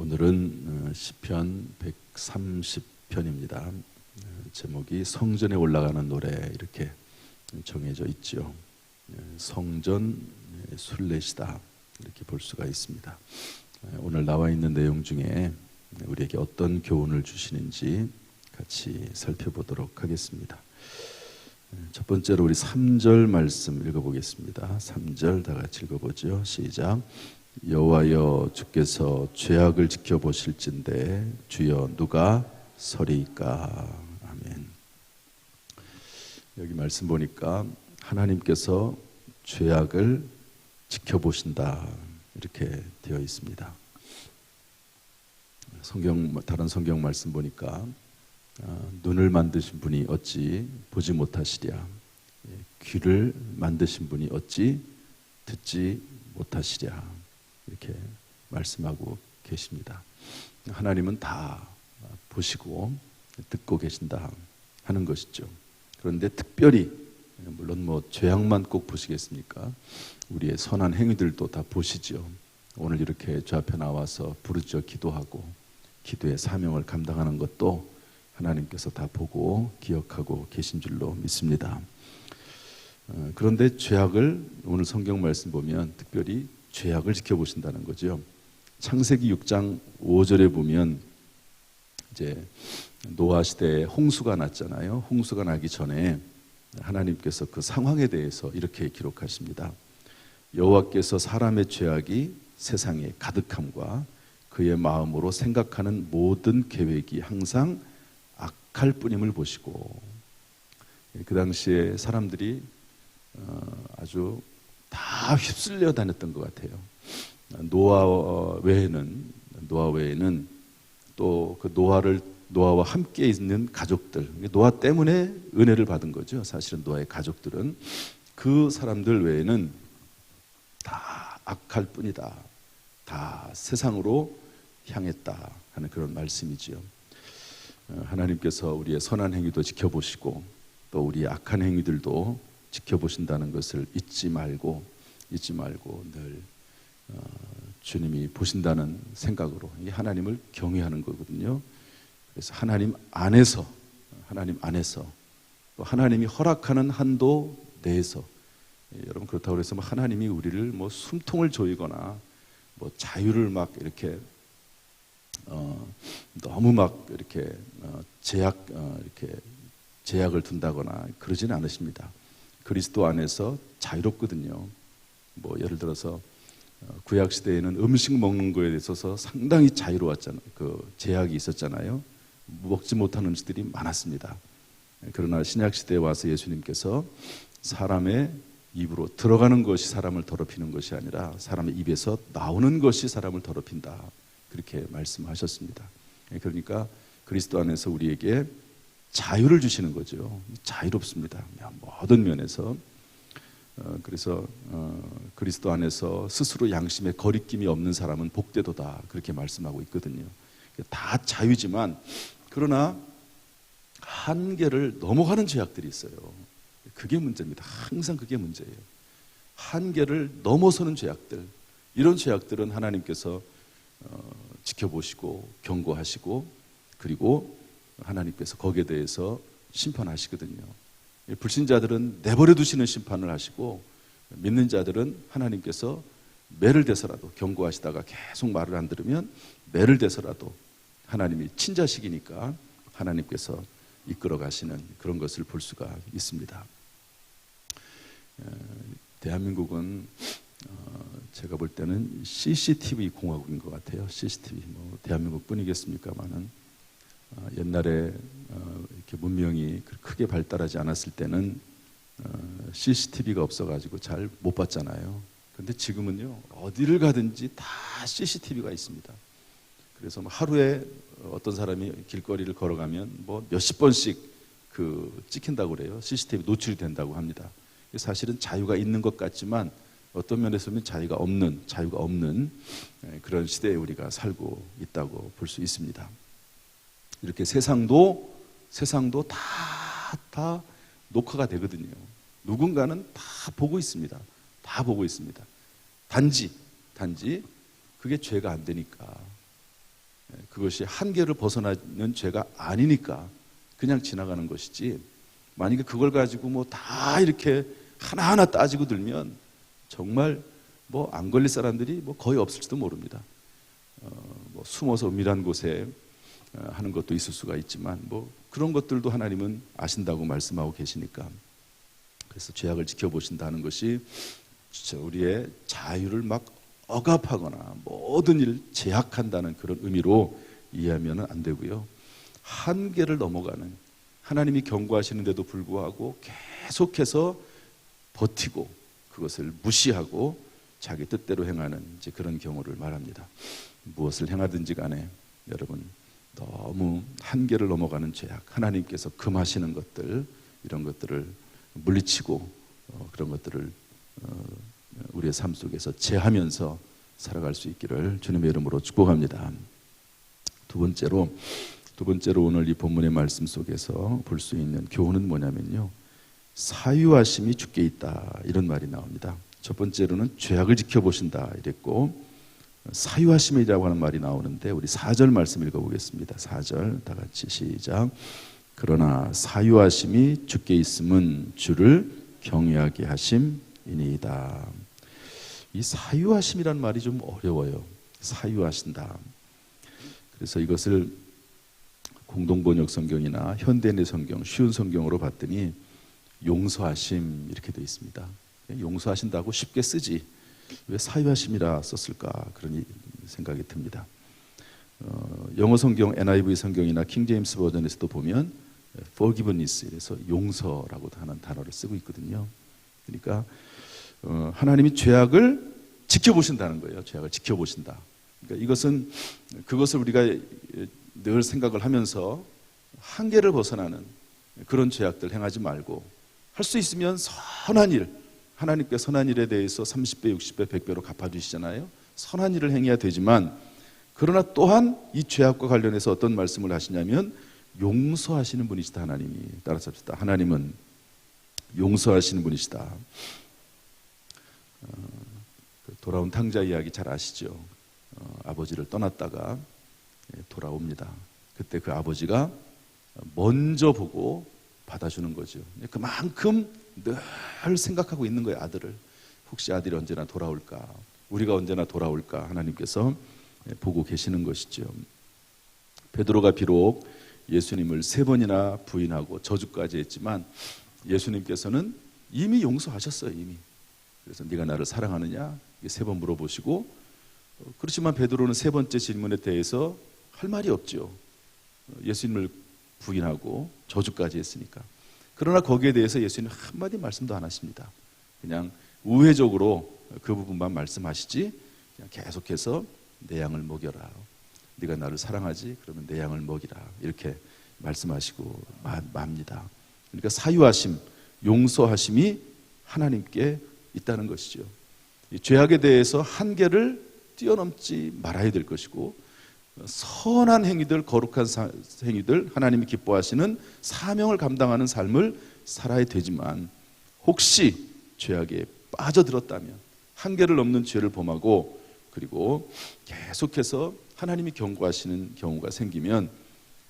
오늘은 시편 130편입니다. 제목이 성전에 올라가는 노래 이렇게 정해져 있죠. 성전 순례시다 이렇게 볼 수가 있습니다. 오늘 나와 있는 내용 중에 우리에게 어떤 교훈을 주시는지 같이 살펴보도록 하겠습니다. 첫 번째로 우리 3절 말씀 읽어보겠습니다. 3절 다 같이 읽어보죠. 시작. 여호와여 주께서 죄악을 지켜보실진대 주여 누가 서리이까. 아멘. 여기 말씀 보니까 하나님께서 죄악을 지켜보신다 이렇게 되어 있습니다. 다른 성경 말씀 보니까 눈을 만드신 분이 어찌 보지 못하시랴, 귀를 만드신 분이 어찌 듣지 못하시랴 이렇게 말씀하고 계십니다. 하나님은 다 보시고 듣고 계신다 하는 것이죠. 그런데 특별히 물론 죄악만 꼭 보시겠습니까? 우리의 선한 행위들도 다 보시죠. 오늘 이렇게 저 앞에 나와서 부르짖어 기도하고 기도의 사명을 감당하는 것도 하나님께서 다 보고 기억하고 계신 줄로 믿습니다. 그런데 죄악을 오늘 성경 말씀 보면 특별히 죄악을 지켜보신다는 거죠. 창세기 6장 5절에 보면 이제 노아 시대에 홍수가 났잖아요. 홍수가 나기 전에 하나님께서 그 상황에 대해서 이렇게 기록하십니다. 여호와께서 사람의 죄악이 세상에 가득함과 그의 마음으로 생각하는 모든 계획이 항상 악할 뿐임을 보시고, 그 당시에 사람들이 아주 다 휩쓸려 다녔던 것 같아요. 노아 외에는 또 그 노아와 함께 있는 가족들, 노아 때문에 은혜를 받은 거죠. 사실은 노아의 가족들은 그 사람들 외에는 다 악할 뿐이다, 다 세상으로 향했다 하는 그런 말씀이지요. 하나님께서 우리의 선한 행위도 지켜보시고 또 우리의 악한 행위들도 지켜보신다는 것을 잊지 말고 늘 주님이 보신다는 생각으로 이 하나님을 경외하는 거거든요. 그래서 하나님 안에서 또 하나님이 허락하는 한도 내에서, 여러분 그렇다고 해서 하나님이 우리를 숨통을 조이거나 자유를 막 이렇게 너무 막 이렇게 제약을 둔다거나 그러지는 않으십니다. 그리스도 안에서 자유롭거든요. 예를 들어서 구약 시대에는 음식 먹는 거에 있어서 상당히 자유로웠잖아요. 그 제약이 있었잖아요. 먹지 못하는 음식들이 많았습니다. 그러나 신약 시대에 와서 예수님께서 사람의 입으로 들어가는 것이 사람을 더럽히는 것이 아니라 사람의 입에서 나오는 것이 사람을 더럽힌다 그렇게 말씀하셨습니다. 그러니까 그리스도 안에서 우리에게 자유를 주시는 거죠. 자유롭습니다. 모든 면에서. 그래서 그리스도 안에서 스스로 양심에 거리낌이 없는 사람은 복되도다 그렇게 말씀하고 있거든요. 다 자유지만 그러나 한계를 넘어가는 죄악들이 있어요. 그게 문제입니다. 항상 그게 문제예요. 한계를 넘어서는 죄악들, 이런 죄악들은 하나님께서 지켜보시고 경고하시고 그리고 하나님께서 거기에 대해서 심판하시거든요. 불신자들은 내버려 두시는 심판을 하시고 믿는 자들은 하나님께서 매를 대서라도, 경고하시다가 계속 말을 안 들으면 매를 대서라도 하나님이 친자식이니까 하나님께서 이끌어 가시는 그런 것을 볼 수가 있습니다. 대한민국은 제가 볼 때는 CCTV 공화국인 것 같아요. CCTV, 대한민국 뿐이겠습니까만은 옛날에 이렇게 문명이 크게 발달하지 않았을 때는 CCTV가 없어가지고 잘 못 봤잖아요. 그런데 지금은요, 어디를 가든지 다 CCTV가 있습니다. 그래서 하루에 어떤 사람이 길거리를 걸어가면 몇십 번씩 찍힌다고 그래요. CCTV 노출이 된다고 합니다. 사실은 자유가 있는 것 같지만 어떤 면에서는 자유가 없는 그런 시대에 우리가 살고 있다고 볼 수 있습니다. 이렇게 세상도 다 녹화가 되거든요. 누군가는 다 보고 있습니다. 단지 그게 죄가 안 되니까 그것이 한계를 벗어나는 죄가 아니니까 그냥 지나가는 것이지, 만약에 그걸 가지고 뭐 다 이렇게 하나하나 따지고 들면 정말 뭐 안 걸릴 사람들이 뭐 거의 없을지도 모릅니다. 뭐 숨어서 은밀한 곳에 하는 것도 있을 수가 있지만 뭐 그런 것들도 하나님은 아신다고 말씀하고 계시니까, 그래서 죄악을 지켜보신다는 것이 우리의 자유를 막 억압하거나 모든 일을 제약한다는 그런 의미로 이해하면 안 되고요. 한계를 넘어가는, 하나님이 경고하시는데도 불구하고 계속해서 버티고 그것을 무시하고 자기 뜻대로 행하는 이제 그런 경우를 말합니다. 무엇을 행하든지 간에 여러분, 너무 한계를 넘어가는 죄악, 하나님께서 금하시는 것들, 이런 것들을 물리치고 그런 것들을 우리의 삶 속에서 제하면서 살아갈 수 있기를 주님의 이름으로 축복합니다. 두 번째로 오늘 이 본문의 말씀 속에서 볼 수 있는 교훈은 뭐냐면요, 사유하심이 주께 있다, 이런 말이 나옵니다. 첫 번째로는 죄악을 지켜보신다 이랬고, 사유하심이라고 하는 말이 나오는데 우리 4절 말씀 읽어보겠습니다. 4절 다 같이 시작. 그러나 사유하심이 주께 있음은 주를 경외하게 하심이니이다. 이 사유하심이란 말이 좀 어려워요. 사유하신다. 그래서 이것을 공동번역 성경이나 현대인의 성경, 쉬운 성경으로 봤더니 용서하심 이렇게 되어 있습니다. 용서하신다고 쉽게 쓰지 왜 사유하심이라 썼을까, 그런 생각이 듭니다. 영어 성경 NIV 성경이나 킹제임스 버전에서도 보면 forgiveness, 그래서 용서라고 하는 단어를 쓰고 있거든요. 그러니까 하나님이 죄악을 지켜보신다는 거예요. 죄악을 지켜보신다. 그러니까 이것은 그것을 우리가 늘 생각을 하면서 한계를 벗어나는 그런 죄악들 행하지 말고, 할 수 있으면 선한 일, 하나님께 선한 일에 대해서 30배, 60배, 100배로 갚아주시잖아요. 선한 일을 행해야 되지만, 그러나 또한 이 죄악과 관련해서 어떤 말씀을 하시냐면 용서하시는 분이시다. 하나님이, 따라서 합시다. 하나님은 용서하시는 분이시다. 돌아온 탕자 이야기 잘 아시죠? 아버지를 떠났다가 돌아옵니다. 그때 그 아버지가 먼저 보고 받아주는 거죠. 그만큼 늘 생각하고 있는 거예요. 아들을. 혹시 아들이 언제나 돌아올까, 우리가 언제나 돌아올까 하나님께서 보고 계시는 것이죠. 베드로가 비록 예수님을 3번이나 부인하고 저주까지 했지만 예수님께서는 이미 용서하셨어요. 이미. 그래서 네가 나를 사랑하느냐 3번 물어보시고, 그렇지만 베드로는 3번째 질문에 대해서 할 말이 없죠. 예수님을 부인하고 저주까지 했으니까. 그러나 거기에 대해서 예수님 한마디 말씀도 안 하십니다. 그냥 우회적으로 그 부분만 말씀하시지, 그냥 계속해서 내 양을 먹여라. 네가 나를 사랑하지? 그러면 내 양을 먹이라. 이렇게 말씀하시고 맙니다. 그러니까 사유하심, 용서하심이 하나님께 있다는 것이죠. 이 죄악에 대해서 한계를 뛰어넘지 말아야 될 것이고, 선한 행위들, 거룩한 행위들, 하나님이 기뻐하시는 사명을 감당하는 삶을 살아야 되지만, 혹시 죄악에 빠져들었다면, 한계를 넘는 죄를 범하고 그리고 계속해서 하나님이 경고하시는 경우가 생기면,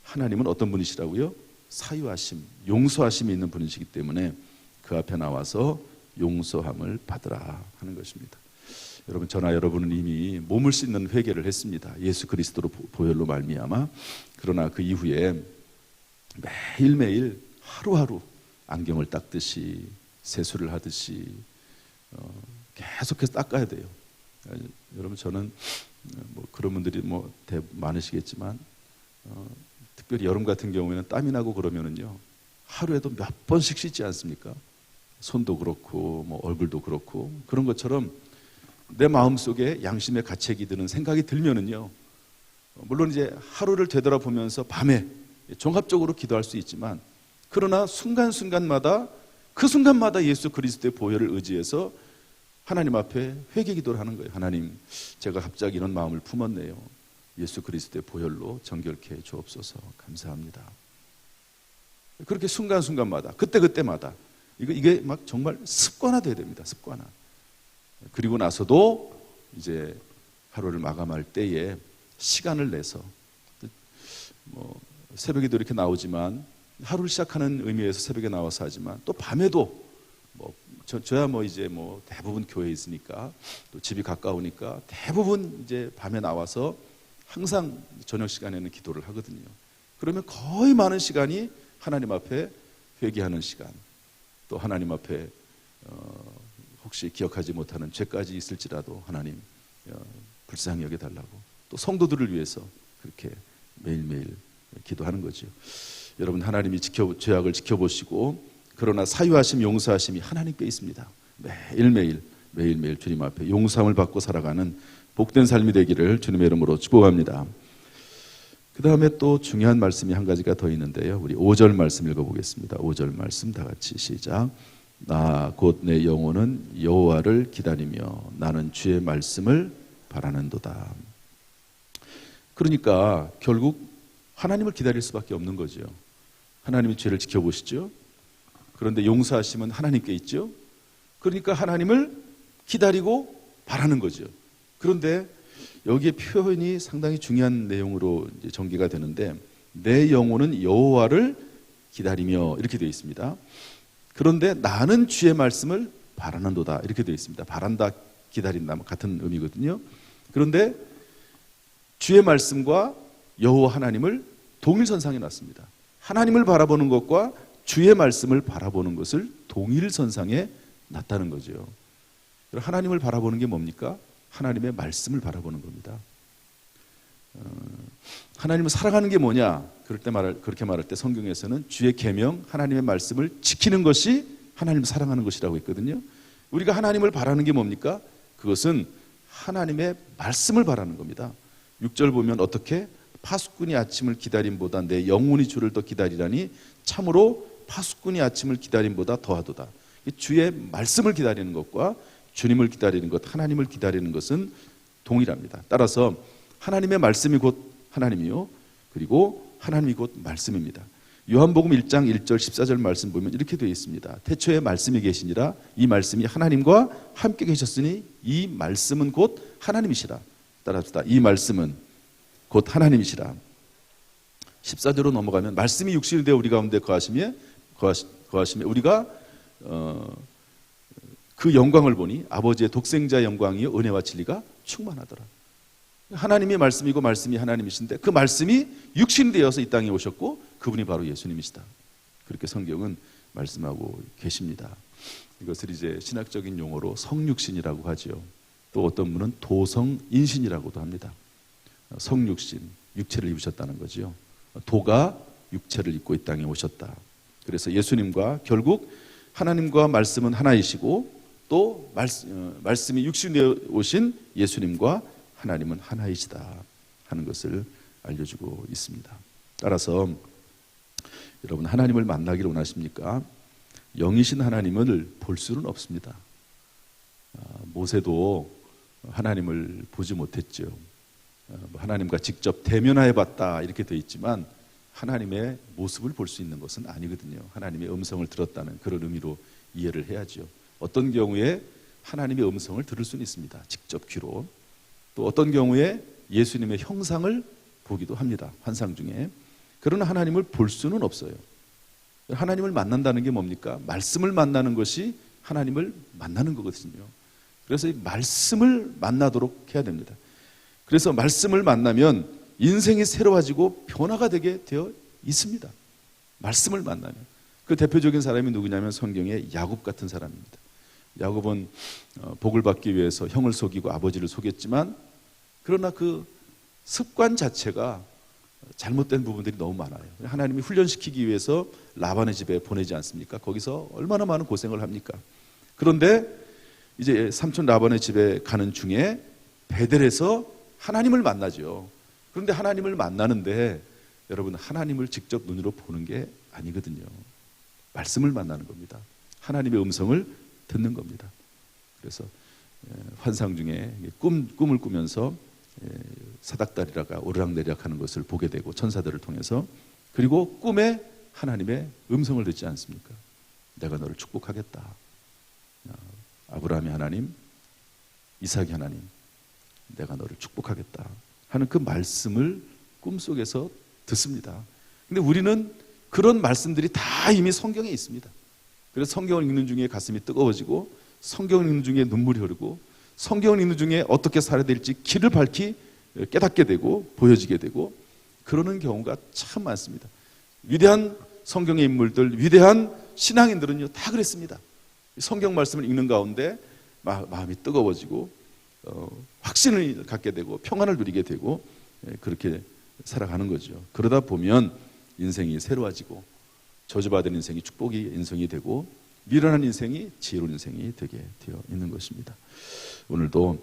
하나님은 어떤 분이시라고요? 사유하심, 용서하심이 있는 분이시기 때문에 그 앞에 나와서 용서함을 받으라 하는 것입니다. 여러분, 저나 여러분은 이미 몸을 씻는 회개를 했습니다. 예수 그리스도로 보혈로 말미암아. 그러나 그 이후에 매일매일 하루하루 안경을 닦듯이, 세수를 하듯이 계속해서 닦아야 돼요. 여러분, 저는 뭐 그런 분들이 많으시겠지만 특별히 여름 같은 경우에는 땀이 나고 그러면은요, 하루에도 몇 번씩 씻지 않습니까? 손도 그렇고 뭐 얼굴도 그렇고. 그런 것처럼 내 마음속에 양심의 가책이 드는 생각이 들면은요, 물론 이제 하루를 되돌아보면서 밤에 종합적으로 기도할 수 있지만, 그러나 순간순간마다, 그 순간마다 예수 그리스도의 보혈을 의지해서 하나님 앞에 회개 기도를 하는 거예요. 하나님, 제가 갑자기 이런 마음을 품었네요. 예수 그리스도의 보혈로 정결케 해 주옵소서. 감사합니다. 그렇게 순간순간마다, 그때그때마다 이게 막 정말 습관화돼야 됩니다. 습관화. 그리고 나서도 이제 하루를 마감할 때에 시간을 내서 뭐 새벽에도 이렇게 나오지만 하루를 시작하는 의미에서 새벽에 나와서 하지만 또 밤에도 뭐 저야 뭐 이제 뭐 대부분 교회에 있으니까 또 집이 가까우니까 대부분 이제 밤에 나와서 항상 저녁 시간에는 기도를 하거든요. 그러면 거의 많은 시간이 하나님 앞에 회개하는 시간, 또 하나님 앞에 혹시 기억하지 못하는 죄까지 있을지라도 하나님 불쌍히 여겨달라고, 또 성도들을 위해서 그렇게 매일매일 기도하는 거죠. 여러분, 하나님이 죄악을 지켜보시고 그러나 사유하심, 용서하심이 하나님께 있습니다. 매일매일 주님 앞에 용서함을 받고 살아가는 복된 삶이 되기를 주님의 이름으로 축복합니다. 그 다음에 또 중요한 말씀이 한 가지가 더 있는데요. 우리 5절 말씀 읽어보겠습니다. 5절 말씀 다 같이 시작. 나 곧 내 영혼은 여호와를 기다리며 나는 주의 말씀을 바라는도다. 그러니까 결국 하나님을 기다릴 수밖에 없는 거죠. 하나님이 죄를 지켜보시죠. 그런데 용서하심은 하나님께 있죠. 그러니까 하나님을 기다리고 바라는 거죠. 그런데 여기에 표현이 상당히 중요한 내용으로 이제 전개가 되는데, 내 영혼은 여호와를 기다리며 이렇게 되어 있습니다. 그런데 나는 주의 말씀을 바라는도다 이렇게 되어 있습니다. 바란다, 기다린다 같은 의미거든요. 그런데 주의 말씀과 여호와 하나님을 동일선상에 놨습니다. 하나님을 바라보는 것과 주의 말씀을 바라보는 것을 동일선상에 놨다는 거죠. 하나님을 바라보는 게 뭡니까? 하나님의 말씀을 바라보는 겁니다. 하나님을 사랑하는 게 뭐냐? 그렇게 말할 때 성경에서는 주의 계명, 하나님의 말씀을 지키는 것이 하나님을 사랑하는 것이라고 했거든요. 우리가 하나님을 바라는 게 뭡니까? 그것은 하나님의 말씀을 바라는 겁니다. 6절 보면 어떻게? 파수꾼이 아침을 기다림보다 내 영혼이 주를 더 기다리라니 참으로 파수꾼이 아침을 기다림보다 더하도다. 주의 말씀을 기다리는 것과 주님을 기다리는 것, 하나님을 기다리는 것은 동일합니다. 따라서 하나님의 말씀이 곧 하나님이요, 그리고 하나님이 곧 말씀입니다. 요한복음 1장 1절 14절 말씀 보면 이렇게 되어 있습니다. 태초에 말씀이 계시니라. 이 말씀이 하나님과 함께 계셨으니 이 말씀은 곧 하나님이시라. 따라합시다. 이 말씀은 곧 하나님이시라. 14절로 넘어가면 말씀이 육신이 되어 우리 가운데 거하시며 우리가 그 영광을 보니 아버지의 독생자의 영광이요 은혜와 진리가 충만하더라. 하나님이 말씀이고 말씀이 하나님이신데 그 말씀이 육신이 되어서 이 땅에 오셨고 그분이 바로 예수님이시다. 그렇게 성경은 말씀하고 계십니다. 이것을 이제 신학적인 용어로 성육신이라고 하죠. 또 어떤 분은 도성인신이라고도 합니다. 성육신, 육체를 입으셨다는 거죠. 도가 육체를 입고 이 땅에 오셨다. 그래서 예수님과 결국 하나님과 말씀은 하나이시고 또 말씀이 육신이 되어 오신 예수님과 하나님은 하나이시다 하는 것을 알려주고 있습니다. 따라서 여러분, 하나님을 만나기를 원하십니까? 영이신 하나님을 볼 수는 없습니다. 모세도 하나님을 보지 못했죠. 하나님과 직접 대면하여 봤다 이렇게 되어 있지만 하나님의 모습을 볼 수 있는 것은 아니거든요. 하나님의 음성을 들었다는 그런 의미로 이해를 해야죠. 어떤 경우에 하나님의 음성을 들을 수는 있습니다. 직접 귀로. 또 어떤 경우에 예수님의 형상을 보기도 합니다. 환상 중에. 그러나 하나님을 볼 수는 없어요. 하나님을 만난다는 게 뭡니까? 말씀을 만나는 것이 하나님을 만나는 거거든요. 그래서 이 말씀을 만나도록 해야 됩니다. 그래서 말씀을 만나면 인생이 새로워지고 변화가 되게 되어 있습니다. 말씀을 만나면. 그 대표적인 사람이 누구냐면 성경의 야곱 같은 사람입니다. 야곱은 복을 받기 위해서 형을 속이고 아버지를 속였지만 그러나 그 습관 자체가 잘못된 부분들이 너무 많아요. 하나님이 훈련시키기 위해서 라반의 집에 보내지 않습니까? 거기서 얼마나 많은 고생을 합니까? 그런데 이제 삼촌 라반의 집에 가는 중에 베델에서 하나님을 만나죠. 그런데 하나님을 만나는데 여러분, 하나님을 직접 눈으로 보는 게 아니거든요. 말씀을 만나는 겁니다. 하나님의 음성을 듣는 겁니다. 그래서 환상 중에 꿈을 꾸면서 사닥다리라가 오르락내리락 하는 것을 보게 되고 천사들을 통해서, 그리고 꿈에 하나님의 음성을 듣지 않습니까? 내가 너를 축복하겠다. 아브라함의 하나님, 이삭의 하나님, 내가 너를 축복하겠다 하는 그 말씀을 꿈속에서 듣습니다. 근데 우리는 그런 말씀들이 다 이미 성경에 있습니다. 그래서 성경을 읽는 중에 가슴이 뜨거워지고, 성경을 읽는 중에 눈물이 흐르고, 성경을 읽는 중에 어떻게 살아야 될지 길을 밝히 깨닫게 되고 보여지게 되고, 그러는 경우가 참 많습니다. 위대한 성경의 인물들, 위대한 신앙인들은요 다 그랬습니다. 성경 말씀을 읽는 가운데 마음이 뜨거워지고 확신을 갖게 되고 평안을 누리게 되고, 그렇게 살아가는 거죠. 그러다 보면 인생이 새로워지고, 저주받은 인생이 축복의 인생이 되고, 미련한 인생이 지혜로운 인생이 되게 되어 있는 것입니다. 오늘도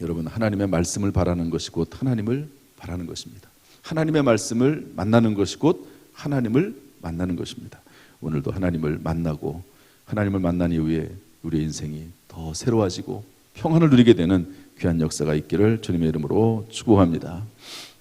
여러분, 하나님의 말씀을 바라는 것이 곧 하나님을 바라는 것입니다. 하나님의 말씀을 만나는 것이 곧 하나님을 만나는 것입니다. 오늘도 하나님을 만나고, 하나님을 만난 이후에 우리의 인생이 더 새로워지고 평안을 누리게 되는 귀한 역사가 있기를 주님의 이름으로 축복합니다.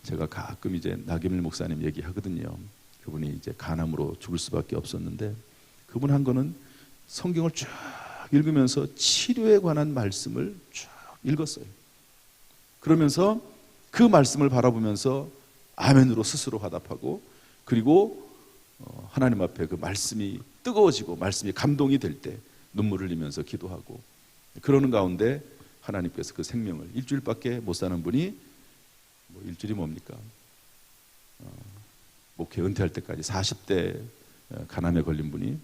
제가 가끔 이제 나김일 목사님 얘기하거든요. 그분이 이제 간암으로 죽을 수밖에 없었는데, 그분 한 거는 성경을 쭉 읽으면서 치료에 관한 말씀을 쭉 읽었어요. 그러면서 그 말씀을 바라보면서 아멘으로 스스로 화답하고, 그리고 하나님 앞에 그 말씀이 뜨거워지고 말씀이 감동이 될 때 눈물을 흘리면서 기도하고, 그러는 가운데 하나님께서 그 생명을, 일주일밖에 못 사는 분이, 일주일이 뭡니까? 목회 은퇴할 때까지 40대 간암에 걸린 분이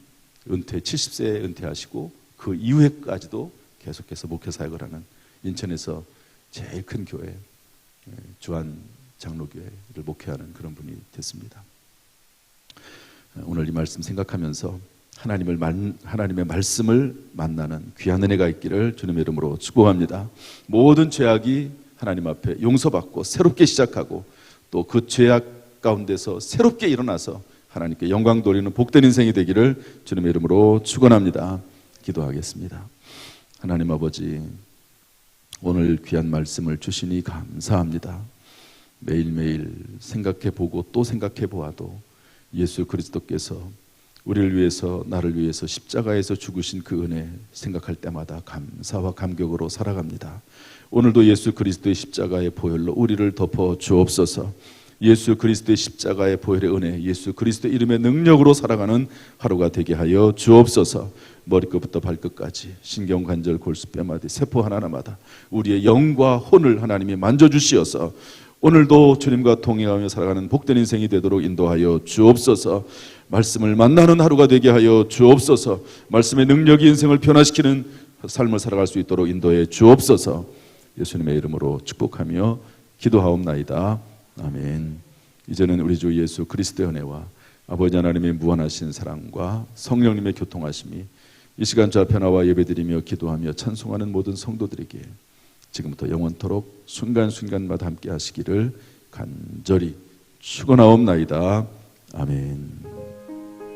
70세에 은퇴하시고 그 이후에까지도 계속해서 목회 사역을 하는, 인천에서 제일 큰 교회 주한 장로교회를 목회하는 그런 분이 됐습니다. 오늘 이 말씀 생각하면서 하나님의 말씀을 만나는 귀한 은혜가 있기를 주님의 이름으로 축복합니다. 모든 죄악이 하나님 앞에 용서받고 새롭게 시작하고, 또 그 죄악 가운데서 새롭게 일어나서 하나님께 영광 돌리는 복된 인생이 되기를 주님의 이름으로 축원합니다. 기도하겠습니다. 하나님 아버지, 오늘 귀한 말씀을 주시니 감사합니다. 매일매일 생각해보고 또 생각해보아도 예수 그리스도께서 우리를 위해서, 나를 위해서 십자가에서 죽으신 그 은혜 생각할 때마다 감사와 감격으로 살아갑니다. 오늘도 예수 그리스도의 십자가의 보혈로 우리를 덮어 주옵소서. 예수 그리스도의 십자가의 보혈의 은혜, 예수 그리스도의 이름의 능력으로 살아가는 하루가 되게 하여 주옵소서. 머리끝부터 발끝까지 신경관절 골수 뼈마디 세포 하나하나마다 우리의 영과 혼을 하나님이 만져주시어서 오늘도 주님과 동행하며 살아가는 복된 인생이 되도록 인도하여 주옵소서. 말씀을 만나는 하루가 되게 하여 주옵소서. 말씀의 능력이 인생을 변화시키는 삶을 살아갈 수 있도록 인도해 주옵소서. 예수님의 이름으로 축복하며 기도하옵나이다. 아멘. 이제는 우리 주 예수 그리스도의 은혜와 아버지 하나님의 무한하신 사랑과 성령님의 교통하심이 이 시간 저 앞에 나와 예배드리며 기도하며 찬송하는 모든 성도들에게 지금부터 영원토록 순간순간마다 함께 하시기를 간절히 축원하옵나이다. 아멘.